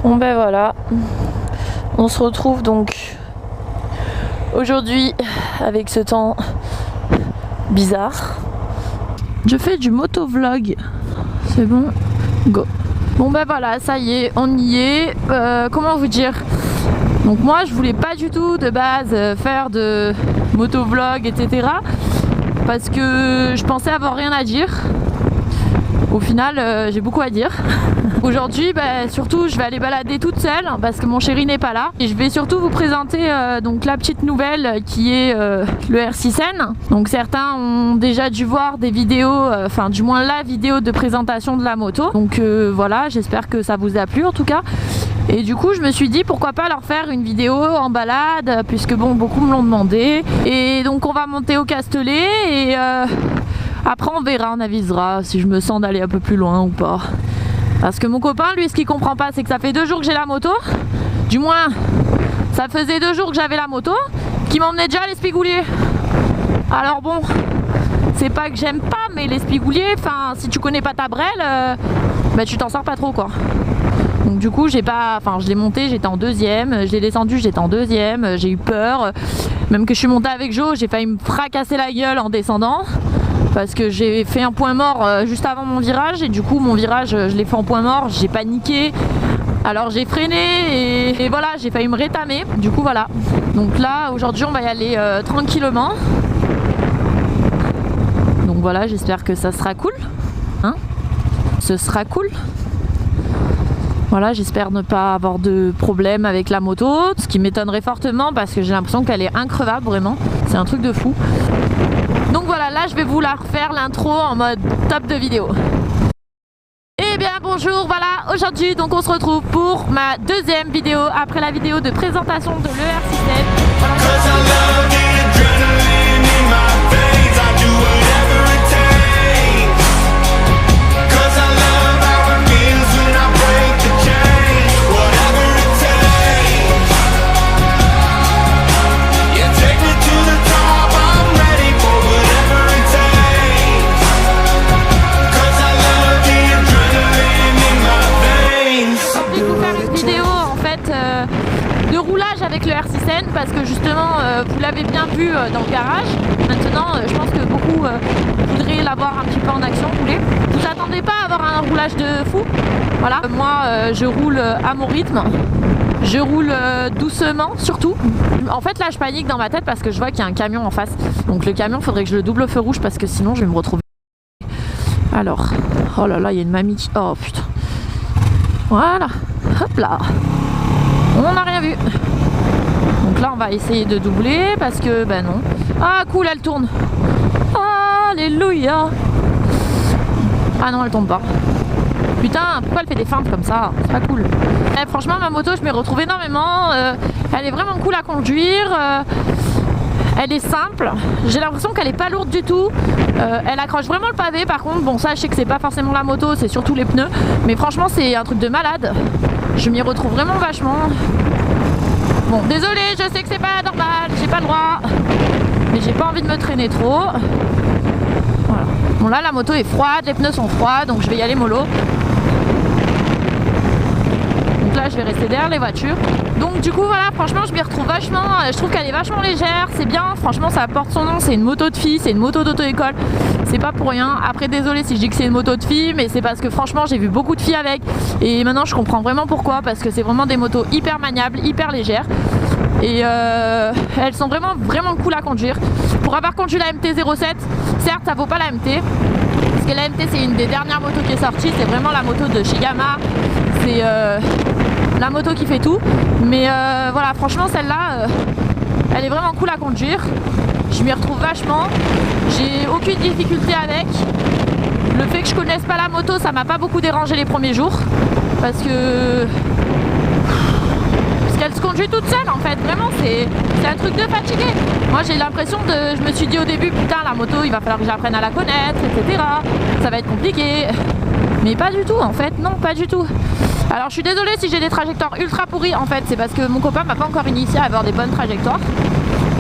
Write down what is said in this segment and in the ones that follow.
Bon ben voilà, on se retrouve donc aujourd'hui avec ce temps bizarre. Je fais du motovlog, c'est bon, go. Bon ben voilà, ça y est, on y est. Comment vous dire? Donc moi je voulais pas du tout de base faire de motovlog etc. Parce que je pensais avoir rien à dire. Au final j'ai beaucoup à dire. Aujourd'hui surtout je vais aller balader toute seule parce que mon chéri n'est pas là. Et je vais surtout vous présenter donc la petite nouvelle qui est le R6N. Donc certains ont déjà dû voir des vidéos, enfin du moins la vidéo de présentation de la moto. Donc voilà, j'espère que ça vous a plu en tout cas. Et du coup je me suis dit pourquoi pas leur faire une vidéo en balade, puisque bon beaucoup me l'ont demandé. Et donc on va monter au Castellet et après on verra, on avisera si je me sens d'aller un peu plus loin ou pas. Parce que mon copain, lui, ce qu'il comprend pas, c'est que ça fait 2 jours que j'ai la moto. Du moins, ça faisait 2 jours que j'avais la moto, qui m'emmenait déjà à l'Espigoulier. Alors bon, c'est pas que j'aime pas, mais l'Espigoulier, enfin, si tu connais pas ta brelle, tu t'en sors pas trop, quoi. Donc du coup, j'ai pas, enfin, je l'ai monté, j'étais en 2e, je l'ai descendu, j'étais en 2e, j'ai eu peur. Même que je suis montée avec Jo, j'ai failli me fracasser la gueule en descendant. Parce que j'ai fait un point mort juste avant mon virage et du coup mon virage je l'ai fait en point mort, j'ai paniqué. Alors j'ai freiné et voilà, j'ai failli me rétamer. Du coup voilà. Donc là aujourd'hui on va y aller tranquillement. Donc voilà, j'espère que ça sera cool. Hein? Ce sera cool. Voilà, j'espère ne pas avoir de problème avec la moto, ce qui m'étonnerait fortement parce que j'ai l'impression qu'elle est increvable vraiment. C'est un truc de fou. Donc voilà, là je vais vous la refaire l'intro en mode top de vidéo. Eh bien bonjour, voilà, aujourd'hui donc on se retrouve pour ma 2e vidéo après la vidéo de présentation de l'ER6N. De roulage avec le R6N parce que justement vous l'avez bien vu dans le garage. Maintenant je pense que beaucoup voudraient l'avoir un petit peu en action, vous attendez pas à avoir un roulage de fou. Voilà, moi je roule à mon rythme, je roule doucement surtout. En fait là je panique dans ma tête parce que je vois qu'il y a un camion en face. Donc le camion faudrait que je le double au feu rouge parce que sinon je vais me retrouver. Alors, oh là là, il y a une mamie qui... Oh putain. Voilà, hop là. On n'a rien vu. Donc là on va essayer de doubler parce que non. Ah cool, elle tourne. Alléluia. Ah non, elle tombe pas. Putain, pourquoi elle fait des feintes comme ça? C'est pas cool. Franchement ma moto je m'y retrouve énormément. Elle est vraiment cool à conduire. Elle est simple. J'ai l'impression qu'elle est pas lourde du tout. Elle accroche vraiment le pavé par contre. Bon ça je sais que c'est pas forcément la moto, c'est surtout les pneus. Mais franchement c'est un truc de malade. Je m'y retrouve vraiment vachement. Bon, désolé, je sais que c'est pas normal, j'ai pas le droit. Mais j'ai pas envie de me traîner trop. Voilà. Bon là la moto est froide, les pneus sont froids, donc je vais y aller mollo. Donc là je vais rester derrière les voitures. Donc du coup voilà, franchement je m'y retrouve vachement. Je trouve qu'elle est vachement légère, c'est bien. Franchement ça porte son nom, c'est une moto de fille, c'est une moto d'auto-école. C'est pas pour rien. Après désolé si je dis que c'est une moto de fille, mais c'est parce que franchement j'ai vu beaucoup de filles avec. Et maintenant je comprends vraiment pourquoi. Parce que c'est vraiment des motos hyper maniables, hyper légères. Et elles sont vraiment cool à conduire. Pour avoir conduit la MT-07, certes ça vaut pas la MT. Parce que la MT c'est une des dernières motos qui est sortie. C'est vraiment la moto de chez Yamaha. C'est la moto qui fait tout. Mais voilà, franchement celle-là, elle est vraiment cool à conduire. Je m'y retrouve vachement. J'ai aucune difficulté avec. Le fait que je connaisse pas la moto, ça m'a pas beaucoup dérangé les premiers jours. Parce qu'elle se conduit toute seule en fait. Vraiment c'est un truc de fatigué. Moi j'ai l'impression de... Je me suis dit au début, putain la moto il va falloir que j'apprenne à la connaître, etc. Ça va être compliqué. Mais pas du tout en fait, non pas du tout. Alors je suis désolée si j'ai des trajectoires ultra pourries en fait. C'est parce que mon copain m'a pas encore initié à avoir des bonnes trajectoires.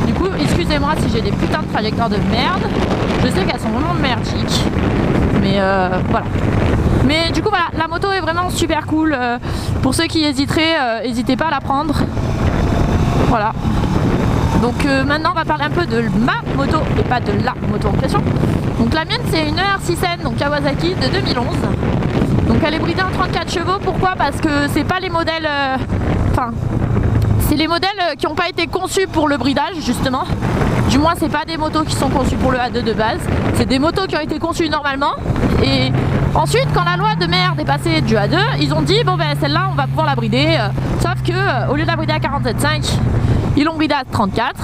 Du coup excusez-moi si j'ai des putains de trajectoires de merde. Je sais qu'elles sont vraiment merdiques. Mais voilà. Mais du coup voilà, la moto est vraiment super cool. Pour ceux qui hésiteraient, n'hésitez pas à la prendre. Voilà. Donc maintenant on va parler un peu de ma moto et pas de la moto en question. Donc la mienne c'est une ER6N, donc Kawasaki de 2011. Donc elle est bridée en 34 chevaux. Pourquoi? Parce que c'est pas les modèles... c'est les modèles qui n'ont pas été conçus pour le bridage justement. Du moins c'est pas des motos qui sont conçues pour le A2 de base. C'est des motos qui ont été conçues normalement. Et ensuite quand la loi de merde est passée du A2, ils ont dit bon ben celle-là on va pouvoir la brider. Sauf que au lieu de la brider à 47,5, ils l'ont bridée à 34.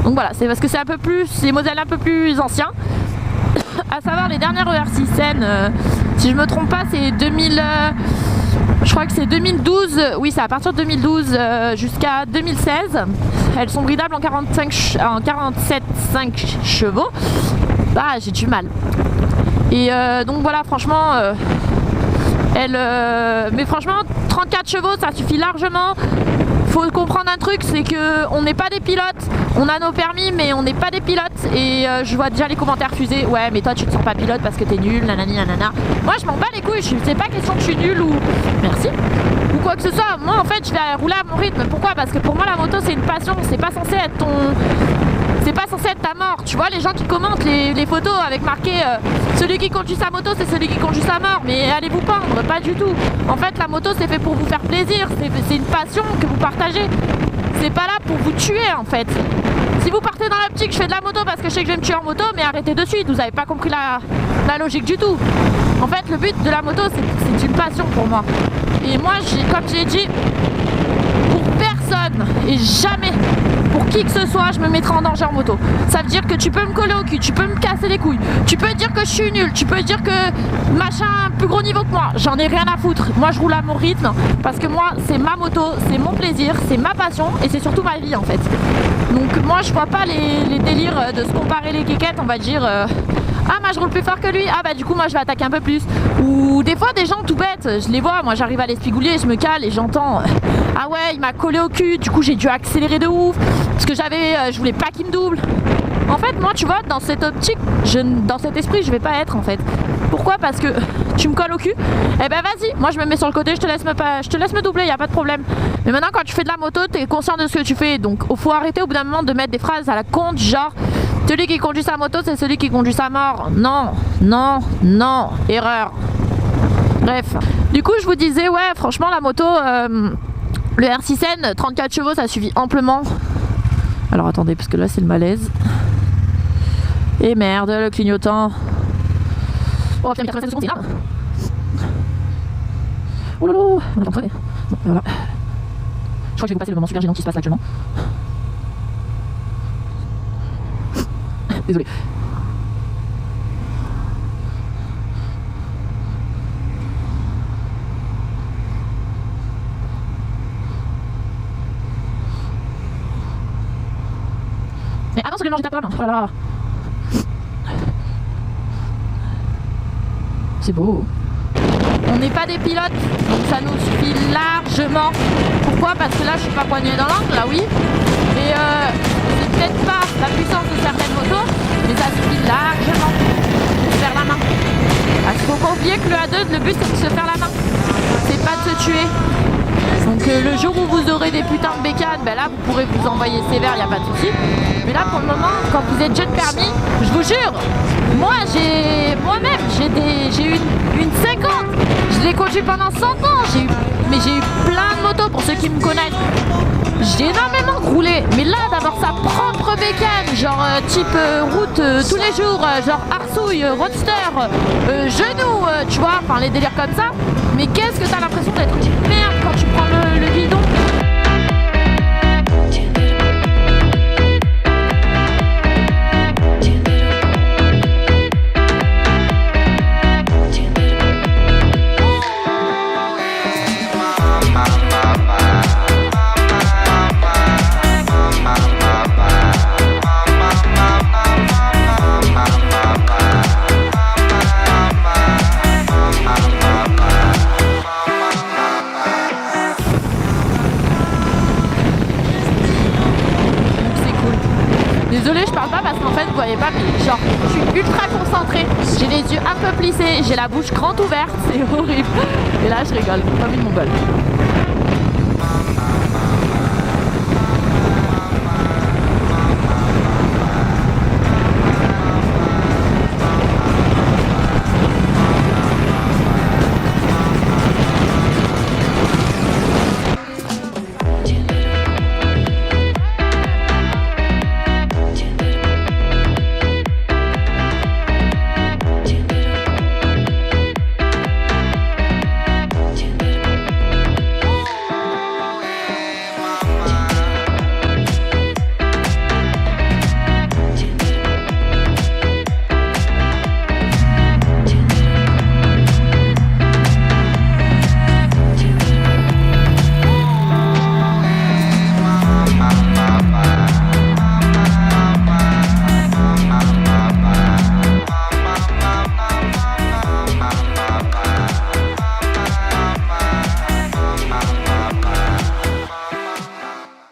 Donc voilà, c'est parce que c'est un peu plus, les modèles un peu plus anciens. À savoir les dernières ER6N, si je me trompe pas c'est 2000... je crois que c'est 2012, oui c'est à partir de 2012 jusqu'à 2016. Elles sont bridables en 47,5 chevaux. Ah j'ai du mal. Et donc voilà franchement, mais franchement 34 chevaux ça suffit largement. Faut comprendre un truc, c'est que on n'est pas des pilotes, on a nos permis mais on n'est pas des pilotes. Et je vois déjà les commentaires fusés, ouais mais toi tu te sens pas pilote parce que t'es nul, nanani nanana. Moi je m'en bats les couilles, c'est pas question que je suis nul ou merci ou quoi que ce soit. Moi en fait je vais rouler à mon rythme. Pourquoi? Parce que pour moi la moto c'est une passion, c'est pas censé être ton... c'est pas censé être ta mort. Tu vois les gens qui commentent les photos avec marqué celui qui conduit sa moto c'est celui qui conduit sa mort. Mais allez vous pendre, pas du tout. En fait la moto c'est fait pour vous faire plaisir, c'est une passion que vous partagez. C'est pas là pour vous tuer en fait. Si vous partez dans l'optique je fais de la moto parce que je sais que je vais me tuer en moto, mais arrêtez de suite, vous avez pas compris la logique du tout. En fait le but de la moto c'est une passion pour moi. Et moi comme j'ai dit, pour personne et jamais pour qui que ce soit je me mettrai en danger en moto. Ça veut dire que tu peux me coller au cul, tu peux me casser les couilles, tu peux dire que je suis nul, tu peux dire que machin plus gros niveau que moi, j'en ai rien à foutre. Moi je roule à mon rythme parce que moi c'est ma moto, c'est mon plaisir, c'est ma passion et c'est surtout ma vie en fait. Donc moi je vois pas les délires de se comparer les kékettes, on va dire ah moi je roule plus fort que lui, ah bah du coup moi je vais attaquer un peu plus. Ou des fois des gens tout bêtes, je les vois, moi j'arrive à l'espigoulier, je me cale et j'entends ah ouais il m'a collé au cul, du coup j'ai dû accélérer de ouf parce que je voulais pas qu'il me double. En fait moi tu vois dans cette optique, dans cet esprit je vais pas être en fait. Pourquoi? Parce que tu me colles au cul, eh ben vas-y, moi je me mets sur le côté, je te laisse me doubler, y a pas de problème. Mais maintenant quand tu fais de la moto, t'es conscient de ce que tu fais, donc faut arrêter au bout d'un moment de mettre des phrases à la con du genre celui qui conduit sa moto c'est celui qui conduit sa mort. Non, non, non, erreur. Bref, du coup je vous disais ouais franchement la moto, le R6N 34 chevaux ça suffit amplement. Alors attendez parce que là c'est le malaise. Et merde le clignotant. Oh putain 87 secondes c'est là. Oh lolo. Voilà. Je crois que je vais vous passer le moment super gênant qui se passe actuellement. Désolé. Mais avance le manger ta pomme. Oh là là. C'est beau. On n'est pas des pilotes, donc ça nous suffit largement. Pourquoi? Parce que là je suis pas poignée dans l'angle, là oui. Mais c'est peut-être pas la puissance de certaines motos, mais ça suffit largement de se faire la main. Parce qu'il faut pas oublier que le A2, le but c'est de se faire la main. C'est pas de se tuer. Donc le jour où vous aurez des putains de bécanes, ben là vous pourrez vous envoyer sévère, il n'y a pas de souci. Mais là pour le moment, quand vous êtes jeune permis, je vous jure, moi-même j'ai eu une 50. Je l'ai conduit pendant 100 ans. Mais j'ai eu plein de motos pour ceux qui me connaissent. J'ai énormément roulé. Mais là d'avoir sa propre bécane, genre type route tous les jours, genre Arsouille, Roadster, genou, tu vois, enfin les délires comme ça. Mais qu'est-ce que t'as l'impression d'être une merde quand tu prends le guidon. j'avais pas mis. Genre, je suis ultra concentrée, j'ai les yeux un peu plissés, j'ai la bouche grande ouverte, c'est horrible. Et là, je rigole, pas mis mon bol.